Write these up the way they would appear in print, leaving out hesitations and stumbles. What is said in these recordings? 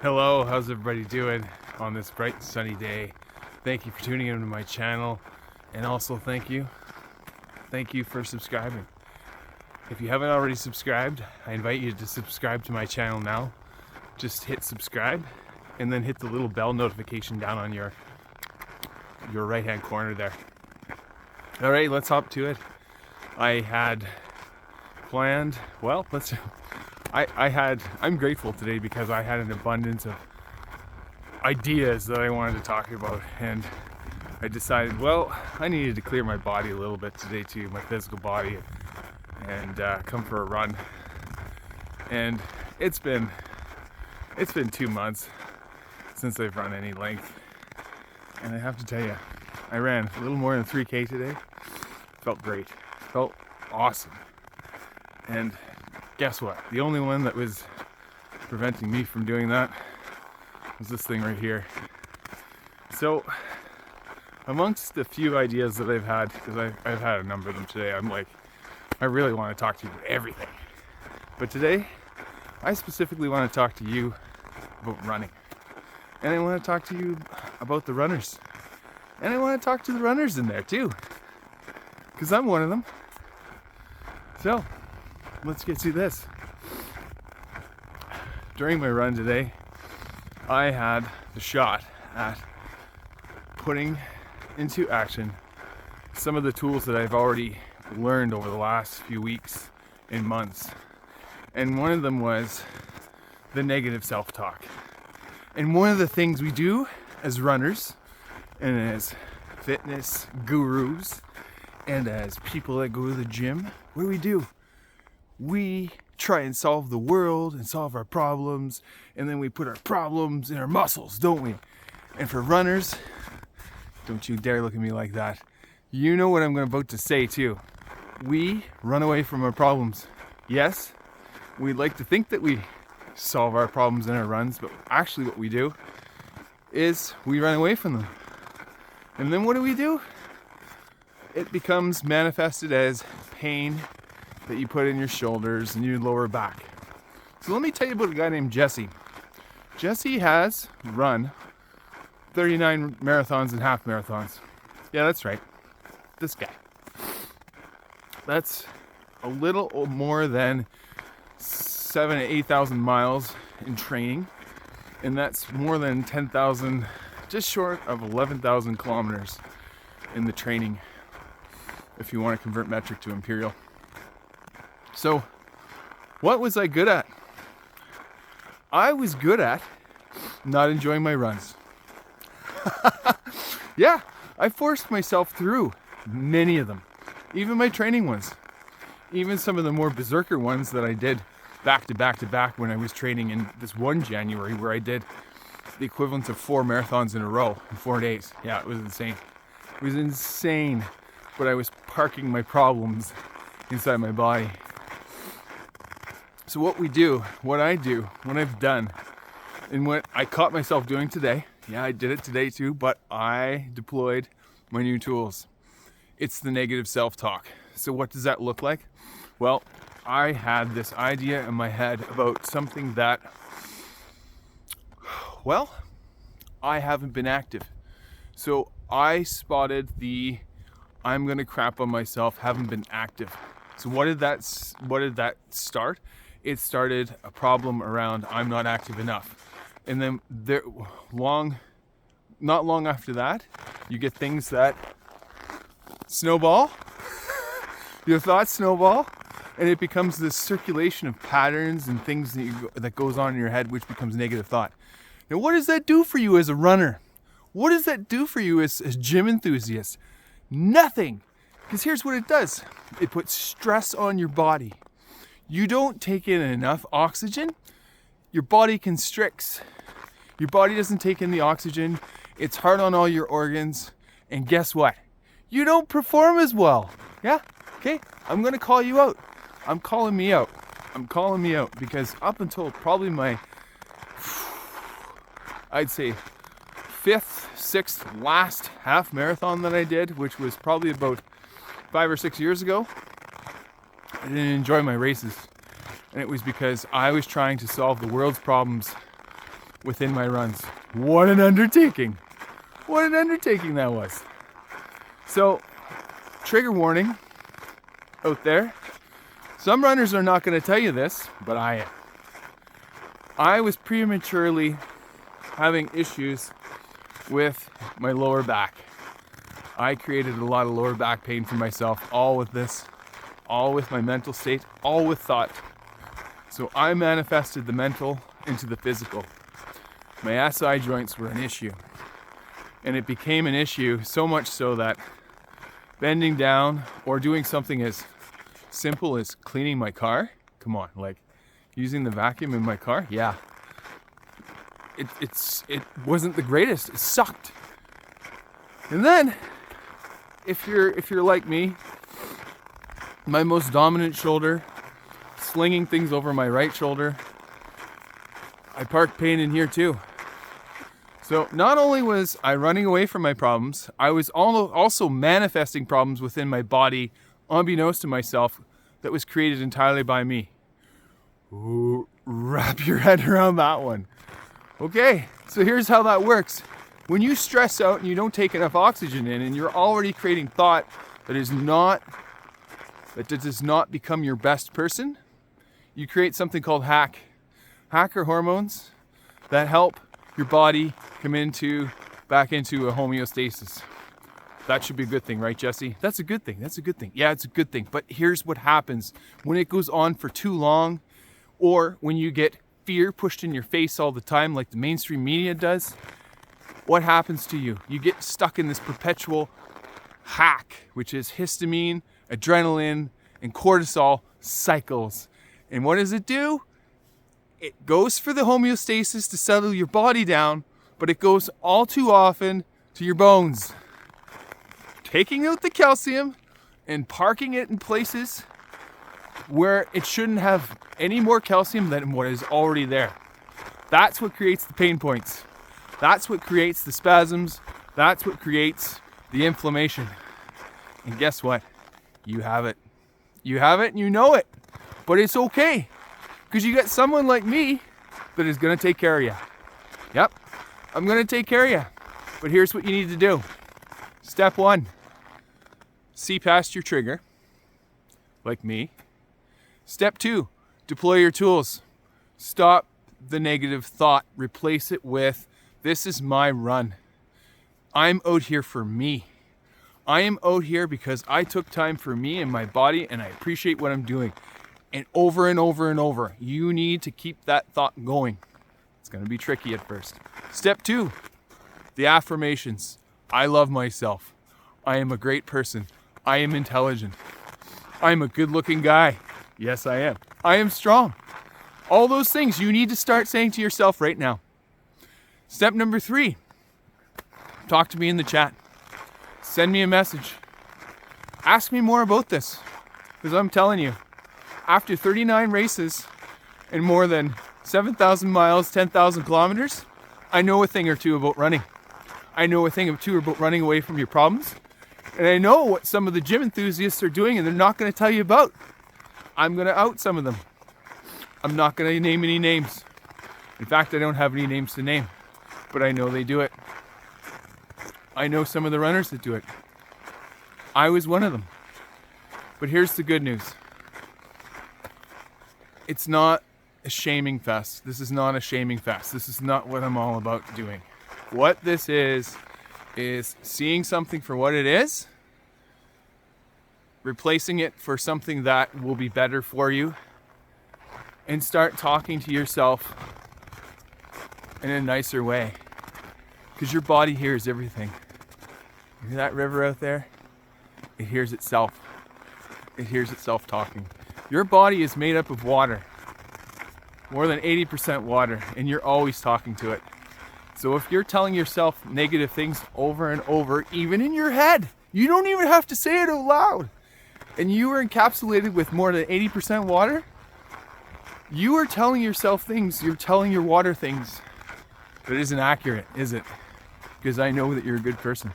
Hello, how's everybody doing on this bright and sunny day? Thank you for tuning into my channel, and also thank you for subscribing. If you haven't already subscribed, I invite you to subscribe to my channel now. Just hit subscribe and then hit the little bell notification down on your right hand corner there. Alright, let's hop to it. I had planned, I'm grateful today because I had an abundance of ideas that I wanted to talk about, and I decided, I needed to clear my body a little bit today too, my physical body, and come for a run. And it's been 2 months since I've run any length, and I have to tell you, I ran a little more than 3K today. Felt great, felt awesome. And guess what? The only one that was preventing me from doing that was this thing right here. So, amongst the few ideas that I've had, because I've had a number of them today, I'm like, I really want to talk to you about everything. But today, I specifically want to talk to you about running. And I want to talk to you about the runners. And I want to talk to the runners in there too, because I'm one of them. So, let's get to this. During my run today, I had the shot at putting into action some of the tools that I've already learned over the last few weeks and months. And one of them was the negative self-talk. And one of the things we do as runners and as fitness gurus and as people that go to the gym, what do? We try and solve the world and solve our problems, and then we put our problems in our muscles, don't we? And for runners, don't you dare look at me like that. You know what I'm about to say too. We run away from our problems. Yes, we like to think that we solve our problems in our runs, but actually what we do is we run away from them. And then what do? It becomes manifested as pain that you put in your shoulders and your lower back. So let me tell you about a guy named Jesse. Jesse has run 39 marathons and half marathons. Yeah, that's right. This guy. That's a little more than 7,000 to 8,000 miles in training. And that's more than 10,000, just short of 11,000 kilometers in the training, if you want to convert metric to imperial. So, what was I good at? I was good at not enjoying my runs. Yeah, I forced myself through many of them, even my training ones, even some of the more berserker ones that I did back to back when I was training in this one January where I did the equivalent of 4 marathons in a row in 4 days. Yeah, it was insane. It was insane, but I was parking my problems inside my body. So what I've done, and what I caught myself doing today, yeah, I did it today too, but I deployed my new tools. It's the negative self-talk. So what does that look like? Well, I had this idea in my head about something that, I haven't been active. So I spotted I'm gonna crap on myself, haven't been active. So what did that start? It started a problem around I'm not active enough. And then not long after that, you get things that snowball. Your thoughts snowball, and it becomes this circulation of patterns and things that goes on in your head, which becomes negative thought. Now, what does that do for you as a runner? What does that do for you as a gym enthusiast? Nothing. Because here's what it does. It puts stress on your body. You don't take in enough oxygen, your body constricts. Your body doesn't take in the oxygen. It's hard on all your organs. And guess what? You don't perform as well. Yeah? Okay? I'm going to call you out. I'm calling me out because up until probably my, I'd say, 5th, 6th, last half marathon that I did, which was probably about 5 or 6 years ago, I didn't enjoy my races. And it was because I was trying to solve the world's problems within my runs. What an undertaking. What an undertaking that was. So, trigger warning out there. Some runners are not going to tell you this, but I am. I was prematurely having issues with my lower back. I created a lot of lower back pain for myself, all with this, all with my mental state, all with thought. So I manifested the mental into the physical. My SI joints were an issue. And it became an issue so much so that bending down or doing something as simple as cleaning my car, come on, like using the vacuum in my car, yeah. It wasn't the greatest. It sucked. And then if you're like me, my most dominant shoulder, slinging things over my right shoulder, I parked pain in here too. So not only was I running away from my problems, I was also manifesting problems within my body, unbeknownst to myself, that was created entirely by me. Ooh, wrap your head around that one. Okay, so here's how that works. When you stress out and you don't take enough oxygen in, and you're already creating thought that does not become your best person, you create something called hack. Hack are hormones that help your body come back into a homeostasis. That should be a good thing, right, Jesse? That's a good thing. That's a good thing. Yeah, it's a good thing. But here's what happens when it goes on for too long, or when you get fear pushed in your face all the time, like the mainstream media does. What happens to you? You get stuck in this perpetual hack, which is histamine, adrenaline, and cortisol cycles. And what does it do? It goes for the homeostasis to settle your body down, but it goes all too often to your bones, taking out the calcium and parking it in places where it shouldn't have any more calcium than what is already there. That's what creates the pain points. That's what creates the spasms. That's what creates the inflammation. And guess what? You have it. You have it and you know it. But it's okay, because you got someone like me that is going to take care of you. Yep, I'm going to take care of you. But here's what you need to do. Step 1, see past your trigger, like me. Step 2, deploy your tools. Stop the negative thought. Replace it with, this is my run. I'm out here for me. I am out here because I took time for me and my body, and I appreciate what I'm doing. And over and over and over, you need to keep that thought going. It's going to be tricky at first. Step 2, the affirmations. I love myself. I am a great person. I am intelligent. I am a good-looking guy. Yes, I am. I am strong. All those things you need to start saying to yourself right now. Step number 3, talk to me in the chat. Send me a message. Ask me more about this, because I'm telling you, after 39 races and more than 7,000 miles, 10,000 kilometers, I know a thing or two about running. I know a thing or two about running away from your problems. And I know what some of the gym enthusiasts are doing, and they're not going to tell you about. I'm going to out some of them. I'm not going to name any names. In fact, I don't have any names to name, but I know they do it. I know some of the runners that do it. I was one of them. But here's the good news. It's not a shaming fest. This is not a shaming fest. This is not what I'm all about doing. What this is seeing something for what it is, replacing it for something that will be better for you, and start talking to yourself in a nicer way. Because your body hears everything. You hear that river out there? It hears itself. It hears itself talking. Your body is made up of water. More than 80% water, and you're always talking to it. So if you're telling yourself negative things over and over, even in your head, you don't even have to say it out loud, and you are encapsulated with more than 80% water, you are telling yourself things, you're telling your water things that isn't accurate, is it? Because I know that you're a good person.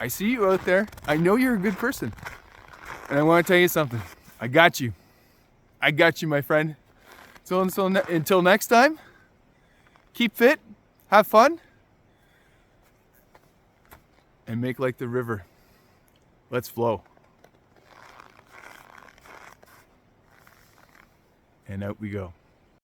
I see you out there. I know you're a good person. And I want to tell you something. I got you. I got you, my friend. So until next time, keep fit, have fun, and make like the river. Let's flow. And out we go.